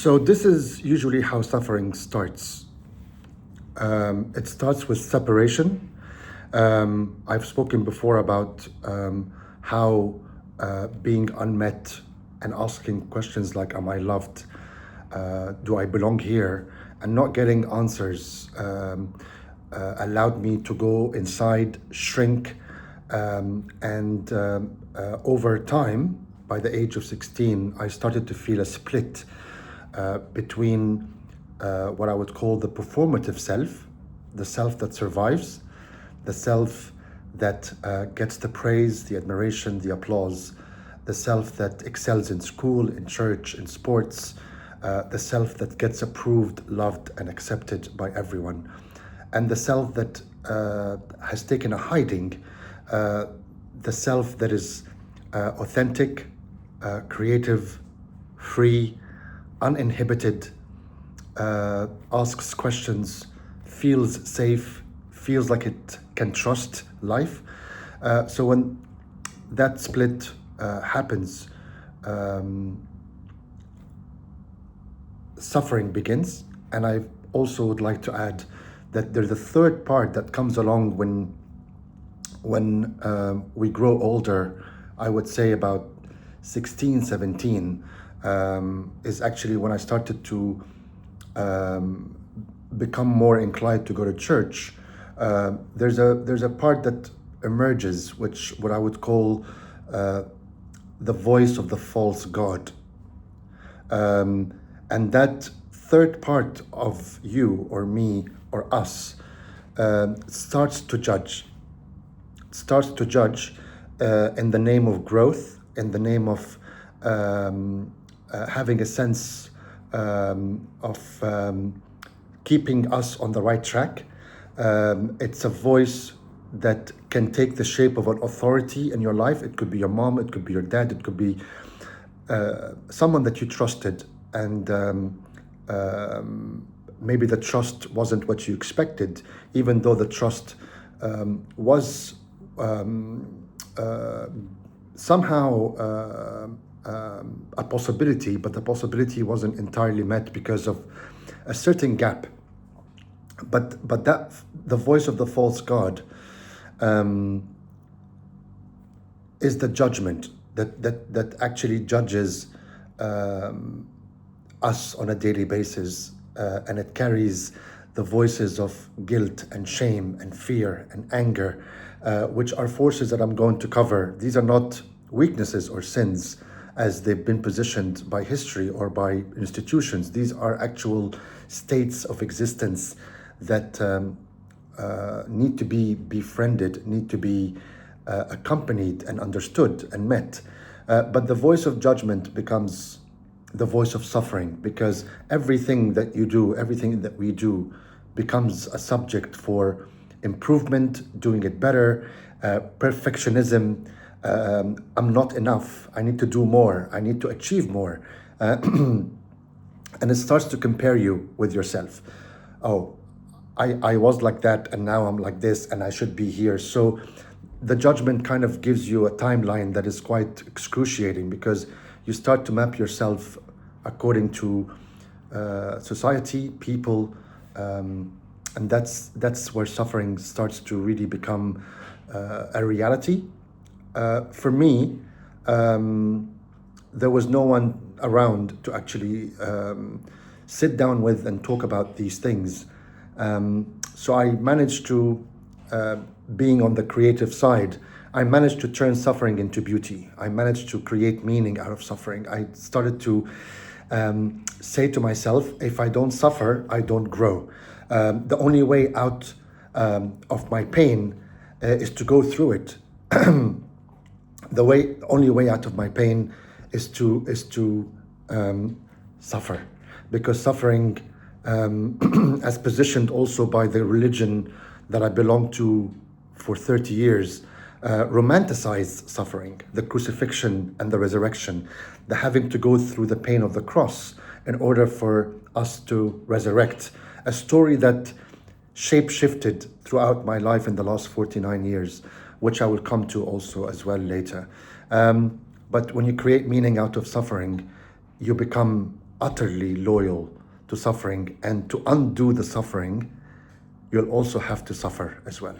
So this is usually how suffering starts. It starts with separation. I've spoken before about how being unmet and asking questions like, am I loved? Do I belong here? And not getting answers allowed me to go inside, shrink, and over time, by the age of 16, I started to feel a split between what I would call the performative self, the self that survives, the self that gets the praise, the admiration, the applause, the self that excels in school, in church, in sports, the self that gets approved, loved, and accepted by everyone, and the self that has taken a hiding, the self that is authentic, creative, free, uninhibited, asks questions, feels safe, feels like it can trust life. So when that split happens, suffering begins. And I also would like to add that there's a third part that comes along when we grow older. I would say about 16, 17 is actually when I started to become more inclined to go to church. There's a part that emerges, which what I would call the voice of the false god. And that third part of you or me or us starts to judge in the name of growth, in the name of having a sense of keeping us on the right track. It's a voice that can take the shape of an authority in your life. It could be your mom, it could be your dad, it could be someone that you trusted, and maybe the trust wasn't what you expected, even though the trust was somehow a possibility, but the possibility wasn't entirely met because of a certain gap. But that the voice of the false god is the judgment that actually judges us on a daily basis, and it carries the voices of guilt and shame and fear and anger, which are forces that I'm going to cover. These are not weaknesses or sins as they've been positioned by history or by institutions. These are actual states of existence that need to be befriended, need to be accompanied and understood and met. But the voice of judgment becomes the voice of suffering, because everything that you do, everything that we do becomes a subject for improvement, doing it better, perfectionism. I'm not enough, I need to do more, I need to achieve more. And it starts to compare you with yourself. Oh, I was like that and now I'm like this and I should be here. So the judgment kind of gives you a timeline that is quite excruciating, because you start to map yourself according to society, people, and that's where suffering starts to really become a reality. For me, there was no one around to actually sit down with and talk about these things. So I managed to, being on the creative side, I managed to turn suffering into beauty. I managed to create meaning out of suffering. I started to say to myself, if I don't suffer, I don't grow. The only way out of my pain is to go through it. The only way out of my pain is to suffer, because suffering, as positioned also by the religion that I belong to for 30 years, romanticized suffering, the crucifixion and the resurrection, the having to go through the pain of the cross in order for us to resurrect, a story that shape-shifted throughout my life in the last 49 years, which I will come to also as well later. But when you create meaning out of suffering, you become utterly loyal to suffering, and to undo the suffering, you'll also have to suffer as well.